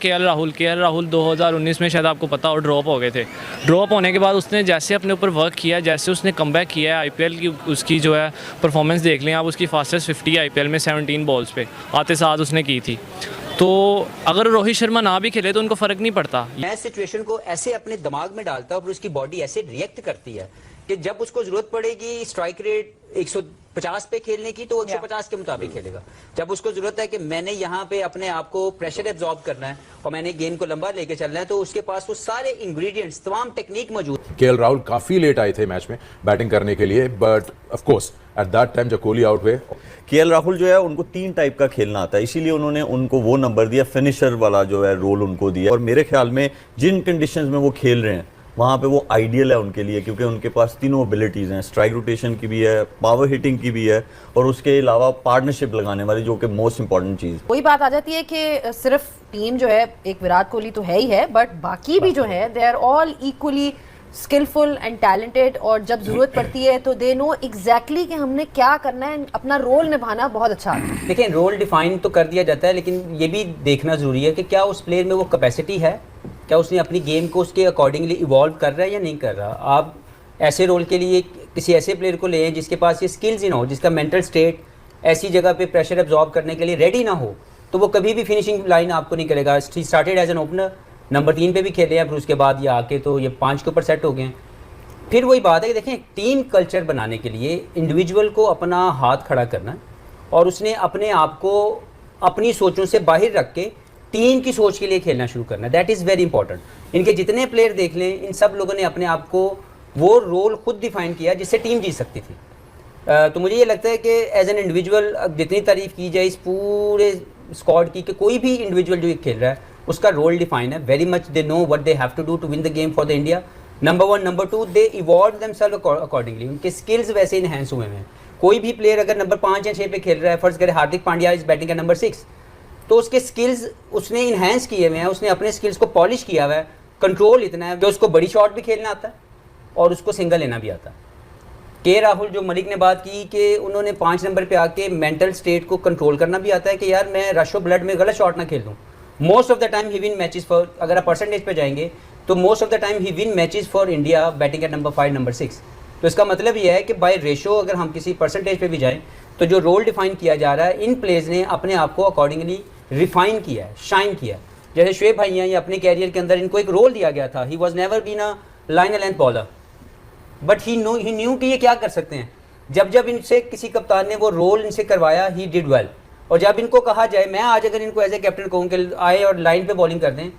KL Rahul 2019 में शायद आपको पता हो ड्रॉप हो गए थे। ड्रॉप होने के बाद उसने जैसे अपने ऊपर वर्क किया, जैसे उसने कमबैक किया है आईपीएल की, उसकी जो है परफॉर्मेंस देख लें आप, उसकी फास्टेस्ट 50 आईपीएल में 17 बॉल्स पे आते साथ उसने की थी। तो अगर रोहित शर्मा ना भी खेले तो उनको फ़र्क नहीं पड़ता। मैं सिचुएशन को ऐसे अपने दिमाग में डालता हूँ और उसकी बॉडी ऐसे रिएक्ट करती है कि जब उसको जरूरत पड़ेगी स्ट्राइक रेट 150 पे खेलने की तो 150 के मुताबिक खेलेगा। जब उसको जरूरत है कि मैंने यहाँ पे अपने आप को प्रेशर एब्जॉर्ब करना है और मैंने गेंद को लंबा लेके चलना है, तो उसके पास वो सारे इंग्रेडिएंट्स, तमाम टेक्निक मौजूद। केएल राहुल काफी लेट आए थे मैच में बैटिंग करने के लिए, but of course at that time जब कोहली आउट हुए। केएल राहुल जो है उनको 3 टाइप का खेलना आता है, इसीलिए उन्होंने उनको वो नंबर दिया, फिनिशर वाला जो है रोल उनको दिया। और मेरे ख्याल में जिन कंडीशंस में वो खेल रहे हैं वहाँ पे वो आइडियल है उनके लिए, क्योंकि उनके पास तीनों एबिलिटीज़ हैं, स्ट्राइक रोटेशन की भी है, पावर हिटिंग की भी है, और उसके अलावा पार्टनरशिप लगाने वाली, जो कि मोस्ट इंपॉर्टेंट चीज़। वही बात आ जाती है कि सिर्फ टीम जो है, एक विराट कोहली तो है ही है, बट बाकी भी जो है they are all equally skilful and talented, और जब जरूरत पड़ती है तो दे नो एग्जैक्टली कि हमने क्या करना है, अपना रोल निभाना बहुत अच्छा है। देखिए, रोल डिफाइन तो कर दिया जाता है, लेकिन ये भी देखना जरूरी है कि क्या उस प्लेयर में वो कैपेसिटी है, क्या उसने अपनी गेम को उसके अकॉर्डिंगली इवॉल्व कर रहा है या नहीं कर रहा। आप ऐसे रोल के लिए किसी ऐसे प्लेयर को लें जिसके पास ये स्किल्स ही ना हो, जिसका मेंटल स्टेट ऐसी जगह पे प्रेशर एब्जॉर्ब करने के लिए रेडी ना हो, तो वो कभी भी फिनिशिंग लाइन आपको नहीं करेगा। Started as an opener, number 3 पे भी खेले हैं, फिर उसके बाद ये आके तो ये 5 के ऊपर सेट हो गए हैं। फिर वही बात है कि देखें, टीम कल्चर बनाने के लिए इंडिविजुअल को अपना हाथ खड़ा करना है, और उसने अपने आप को अपनी सोचों से बाहर रख के टीम की सोच के लिए खेलना शुरू करना है। That is very important. इनके जितने प्लेयर देख लें, इन सब लोगों ने अपने आप को वो रोल खुद डिफाइन किया जिससे टीम जीत सकती थी। तो मुझे ये लगता है कि एज एन इंडिविजुअल जितनी तारीफ़ की जाए इस पूरे स्क्वाड की, कि कोई भी इंडिविजुअल जो खेल रहा है उसका रोल डिफाइन है। Very much they know what they have to do to win the game for the India. Number 1, number 2, they evolve themselves accordingly. उनके स्किल्स वैसे इनहेंस हुए हैं। कोई भी प्लेयर अगर नंबर 5 या 6 पे खेल रहा है, फर्स्ट करें Hardik Pandya is batting at number 6, तो उसके स्किल्स उसने इन्हेंस किए हुए हैं, उसने अपने स्किल्स को पॉलिश किया हुआ है। कंट्रोल इतना है कि उसको बड़ी शॉट भी खेलना आता है और उसको सिंगल लेना भी आता है। के राहुल, जो मलिक ने बात की कि उन्होंने 5 नंबर पे आके मेंटल स्टेट को कंट्रोल करना भी आता है कि यार मैं रश ऑफ ब्लड में गलत शॉट ना खेल दूँ। Most of the time he win matches for, अगर आप परसेंटेज पे जाएंगे तो most of the time he win matches for India batting at number 5, number 6। तो इसका मतलब ये है कि बाय रेशो अगर हम किसी परसेंटेज पे भी जाएं तो जो रोल डिफाइन किया जा रहा है, इन प्लेयर्स ने अपने आप को अकॉर्डिंगली रिफाइन किया है, शाइन किया। जैसे शुएब भाई हैं, ये अपने कैरियर के अंदर इनको एक रोल दिया गया था। He was never been a line length bowler, but he knew कि ये क्या कर सकते हैं। जब जब इनसे किसी कप्तान ने वो रोल इनसे करवाया, ही डिड वेल। और जब इनको कहा जाए, मैं आज अगर इनको एज ए कैप्टन कहूँ कि आए और लाइन पे बॉलिंग कर दें,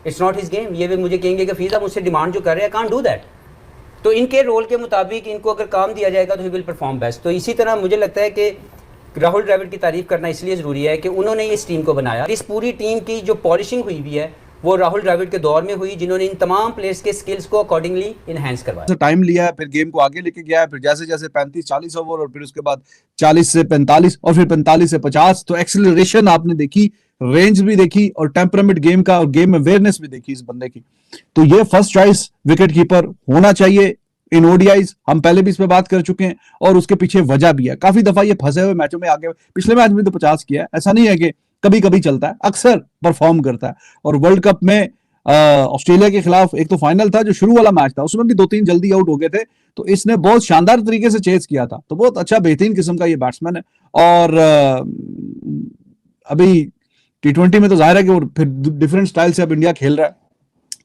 इट्स नॉट हिज गेम। ये भी मुझे कहेंगे कि फीस आप मुझसे डिमांड जो कर रहे हैं, कांट डू दैट। तो इनके रोल के मुताबिक इनको अगर काम दिया जाएगा तो ही विल परफॉर्म बेस्ट। तो इसी तरह मुझे लगता है कि राहुल द्रविड़ की तारीफ करना इसलिए ज़रूरी है कि उन्होंने इस टीम को बनाया। इस पूरी टीम की जो पॉलिशिंग हुई भी है वो राहुल द्रविड़ के दौर में हुई, जिन्होंने इन तमाम प्लेयर्स के स्किल्स को अकॉर्डिंगली इनहेंस करवाया। टाइम लिया, फिर गेम को आगे लेके गया, फिर जैसे जैसे 35-40 ओवर, और फिर उसके बाद 40 से 45 और फिर 45 से 50। तो एक्सेलरेशन आपने देखी, रेंज भी देखी, और टेम्परामेंट गेम का और गेम अवेयरनेस भी देखी इस बंदे की। तो ये फर्स्ट चॉइस विकेट कीपर होना चाहिए इन ओडीआईज। हम पहले भी इस पे बात कर चुके हैं, और उसके पीछे वजह भी है। काफी दफा ये फंसे हुए मैचों में आगे, पिछले मैच में तो 50 किया है, ऐसा नहीं है कि कभी कभी चलता है, अक्सर परफॉर्म करता है। और वर्ल्ड कप में ऑस्ट्रेलिया के खिलाफ एक तो फाइनल था, जो शुरू वाला मैच था, उसमें भी 2-3 जल्दी आउट हो गए थे, तो इसने बहुत शानदार तरीके से चेस किया था। तो बहुत अच्छा बेहतरीन किस्म का ये बैट्समैन है। और अभी T20 में तो जाहिर है कि वो फिर डिफरेंट स्टाइल से अब इंडिया खेल रहा है,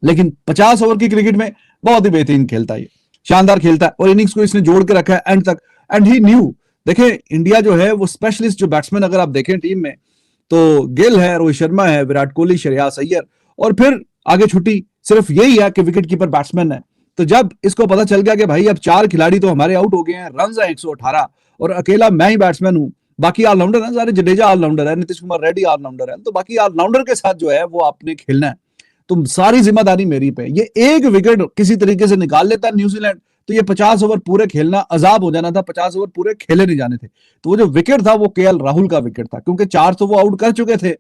लेकिन 50 ओवर की क्रिकेट में बहुत ही बेहतरीन खेलता है, शानदार खेलता है, और इनिंग्स को इसने जोड़ के रखा है एंड तक। एंड ही न्यू, देखें इंडिया जो है वो स्पेशलिस्ट जो बैट्समैन अगर आप देखें टीम में, तो गिल है, रोहित शर्मा है, विराट कोहली, श्रेयस अय्यर, और फिर आगे छुट्टी सिर्फ यही है कि विकेट कीपर बैट्समैन है। तो जब इसको पता चल गया कि भाई अब 4 खिलाड़ी तो हमारे आउट हो गए हैं, रन है 118, और अकेला मैं ही बैट्समैन हूं, बाकी ऑलराउंडर है, सारे जडेजा ऑलराउंडर है, नीतीश कुमार रेड्डी ऑलराउंडर है, तो बाकी ऑलराउंडर के साथ जो है वो आपने खेलना है, तो सारी जिम्मेदारी मेरी पे। ये एक विकेट किसी तरीके से निकाल लेता है न्यूजीलैंड, तो ये 50 ओवर पूरे खेलना अजाब हो जाना था, 50 ओवर पूरे खेले नहीं जाने थे। तो वो जो विकेट था वो केएल राहुल का विकेट था, क्योंकि 4 तो वो आउट कर चुके थे,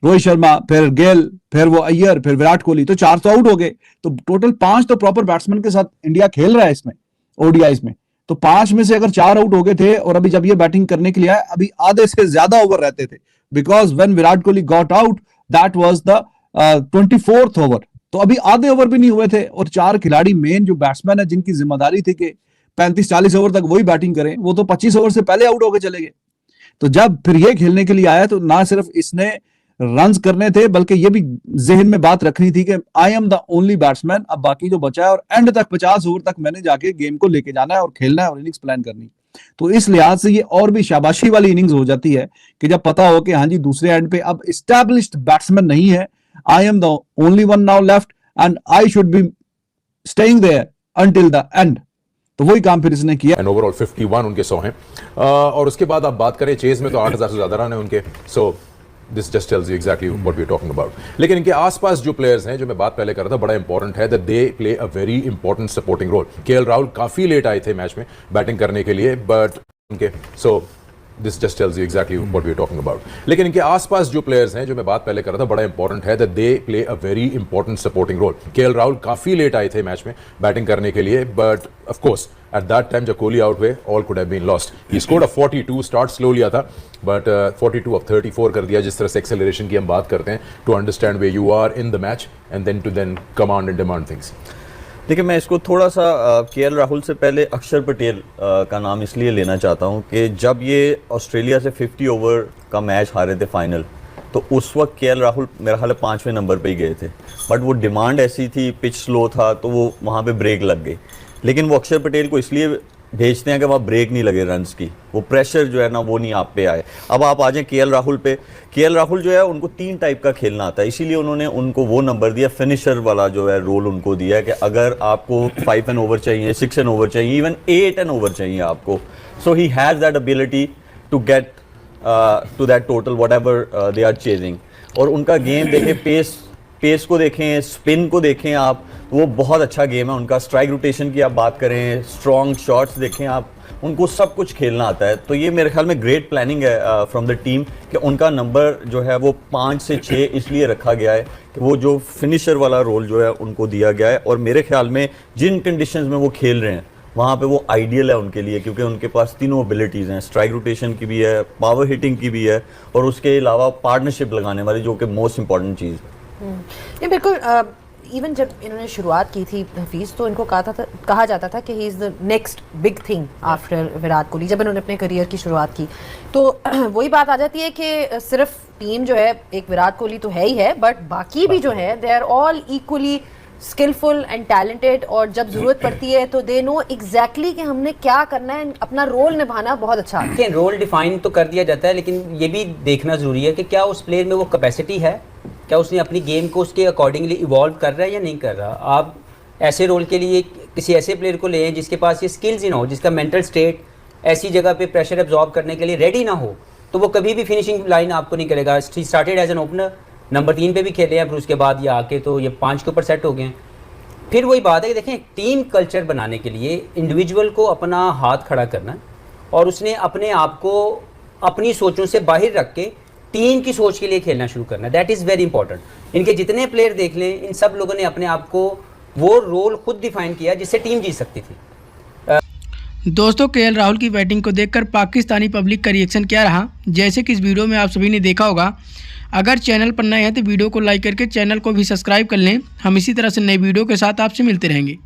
रोहित शर्मा, फिर गेल, फिर वो अय्यर, फिर विराट कोहली, तो 4 तो आउट हो गए। तो टोटल 5 तो प्रॉपर बैट्समैन के साथ इंडिया खेल रहा है इसमें, ओडीआईज में। तो 5 में से अगर 4 आउट हो गए थे, और अभी जब ये बैटिंग करने के लिए आए, अभी आधे से ज्यादा ओवर रहते थे, because when Virat Kohli got out, that was the 24th over, तो अभी आधे ओवर भी नहीं हुए थे और 4 खिलाड़ी मेन जो बैट्समैन है जिनकी जिम्मेदारी थी कि 35-40 ओवर तक वही बैटिंग करें, वो तो 25 ओवर से पहले आउट होकर चले गए। तो जब फिर ये खेलने के लिए आया तो ना सिर्फ इसने रन्स करने थे बल्कि ये भी जहन में बात रखनी थी कि आई एम द ओनली बैट्समैन, अब बाकी जो बचा है और एंड तक 50 ओवर तक मैंने जाके गेम को लेके जाना है और खेलना है और इनिंग्स प्लान करनी। तो इस लिहाज से ये और भी शाबाशी वाली इनिंग्स हो जाती है कि जब पता हो कि हाँ जी दूसरे एंड पे अब एस्टैब्लिश्ड बैट्समैन नहीं है, I am the only one now left and I should be staying there until the end. तो वही काम फिर इसने किया। एंड ओवरऑल 51 उनके 100 हैं और उसके बाद आप बात करें चेज में तो 8000 से ज्यादा रन है उनके। So this just tells you exactly what we are talking about. लेकिन इनके आसपास जो प्लेयर्स हैं, जो मैं बात पहले कर रहा था, बड़ा इंपॉर्टेंट है that they play a very important supporting role. KL Rahul काफी लेट आए थे मैच में बैटिंग करने के लिए, बट उनके so this just tells you exactly what we are talking about. लेकिन इनके आसपास जो प्लेयर्स हैं, जो मैं बात पहले कर रहा था, बड़ा इंपॉर्टेंट है that they play a very important supporting role. KL Rahul काफी लेट आए थे मैच में बैटिंग करने के लिए, but of course at that time जब कोहली आउट हुए all could have been lost. He scored a 42, start slow लिया था बट 42 ऑफ 34 कर दिया। जिस तरह से एक्सेलरेशन की हम बात करते हैं, to understand way you are in the match and then to command and demand things. देखिए, मैं इसको थोड़ा सा केएल राहुल से पहले अक्षर पटेल का नाम इसलिए लेना चाहता हूं कि जब ये ऑस्ट्रेलिया से 50 ओवर का मैच हारे थे फाइनल, तो उस वक्त केएल राहुल मेरा ख्याल है 5वें नंबर पे ही गए थे, बट वो डिमांड ऐसी थी, पिच स्लो था, तो वो वहाँ पे ब्रेक लग गई। लेकिन वो अक्षर पटेल को इसलिए भेजते हैं कि वहाँ ब्रेक नहीं लगे रन्स की, वो प्रेशर जो है ना वो नहीं आप पे आए। अब आप आ जाएं केएल राहुल पे। केएल राहुल जो है उनको 3 टाइप का खेलना आता है, इसीलिए उन्होंने उनको वो नंबर दिया, फिनिशर वाला जो है रोल उनको दिया है कि अगर आपको 5 एन ओवर चाहिए, 6 एन ओवर चाहिए, इवन 8 एन ओवर चाहिए आपको, so he has that ability to get to that total whatever they are chasing. और उनका गेम देखें, पेस को देखें, स्पिन को देखें आप, वो बहुत अच्छा गेम है उनका। स्ट्राइक रोटेशन की आप बात करें, स्ट्रॉन्ग शॉट्स देखें आप, उनको सब कुछ खेलना आता है। तो ये मेरे ख्याल में ग्रेट प्लानिंग है फ्रॉम द टीम कि उनका नंबर जो है वो 5 से 6 इसलिए रखा गया है कि वो जो फिनिशर वाला रोल जो है उनको दिया गया है। और मेरे ख्याल में जिन कंडीशंस में वो खेल रहे हैं वहाँ पे वो आइडियल है उनके लिए, क्योंकि उनके पास तीनों एबिलिटीज़ हैं, स्ट्राइक रोटेशन की भी है, पावर हिटिंग की भी है, और उसके अलावा पार्टनरशिप लगाने वाली, जो कि मोस्ट इंपॉर्टेंट चीज़ है। ये बिल्कुल इवन जब इन्होंने शुरुआत की थी हफीज़, तो इनको कहा जाता था कि he is the next big thing after Virat Kohli. जब इन्होंने अपने करियर की शुरुआत की तो वही बात आ जाती है कि सिर्फ टीम जो है एक विराट कोहली तो है ही है, बट बाकी भी जो है they are all equally skilful and talented, और जब ज़रूरत पड़ती है तो दे नो एग्जैक्टली कि हमने क्या करना है, अपना रोल निभाना बहुत अच्छा है। लेकिन रोल डिफाइन तो कर दिया जाता है, लेकिन ये भी देखना ज़रूरी है कि क्या उस प्लेयर में वो कैपेसिटी है, क्या उसने अपनी गेम को उसके अकॉर्डिंगली इवॉल्व कर रहा है या नहीं कर रहा। आप ऐसे रोल के लिए किसी ऐसे प्लेयर को लें जिसके पास ये स्किल्स ही ना हो, जिसका मेंटल स्टेट ऐसी जगह पे प्रेशर एब्जॉर्ब करने के लिए रेडी ना हो, तो वो कभी भी फिनिशिंग लाइन आपको नहीं करेगा। Started as an opener, number 3 पे भी खेले हैं, फिर उसके बाद ये आके तो ये 5 के ऊपर सेट हो गए हैं। फिर वही बात है कि देखें, टीम कल्चर बनाने के लिए इंडिविजुअल को अपना हाथ खड़ा करना है, और उसने अपने आप को अपनी सोचों से बाहर रख के टीम की सोच के लिए खेलना शुरू करना है। That is very important. इनके जितने प्लेयर देख लें, इन सब लोगों ने अपने आप को वो रोल खुद डिफाइन किया जिससे टीम जीत सकती थी। दोस्तों, केएल राहुल की बैटिंग को देखकर पाकिस्तानी पब्लिक का रिएक्शन क्या रहा, जैसे कि इस वीडियो में आप सभी ने देखा होगा। अगर चैनल पर नए हैं तो वीडियो को लाइक करके चैनल को भी सब्सक्राइब कर लें। हम इसी तरह से नई वीडियो के साथ आपसे मिलते रहेंगे।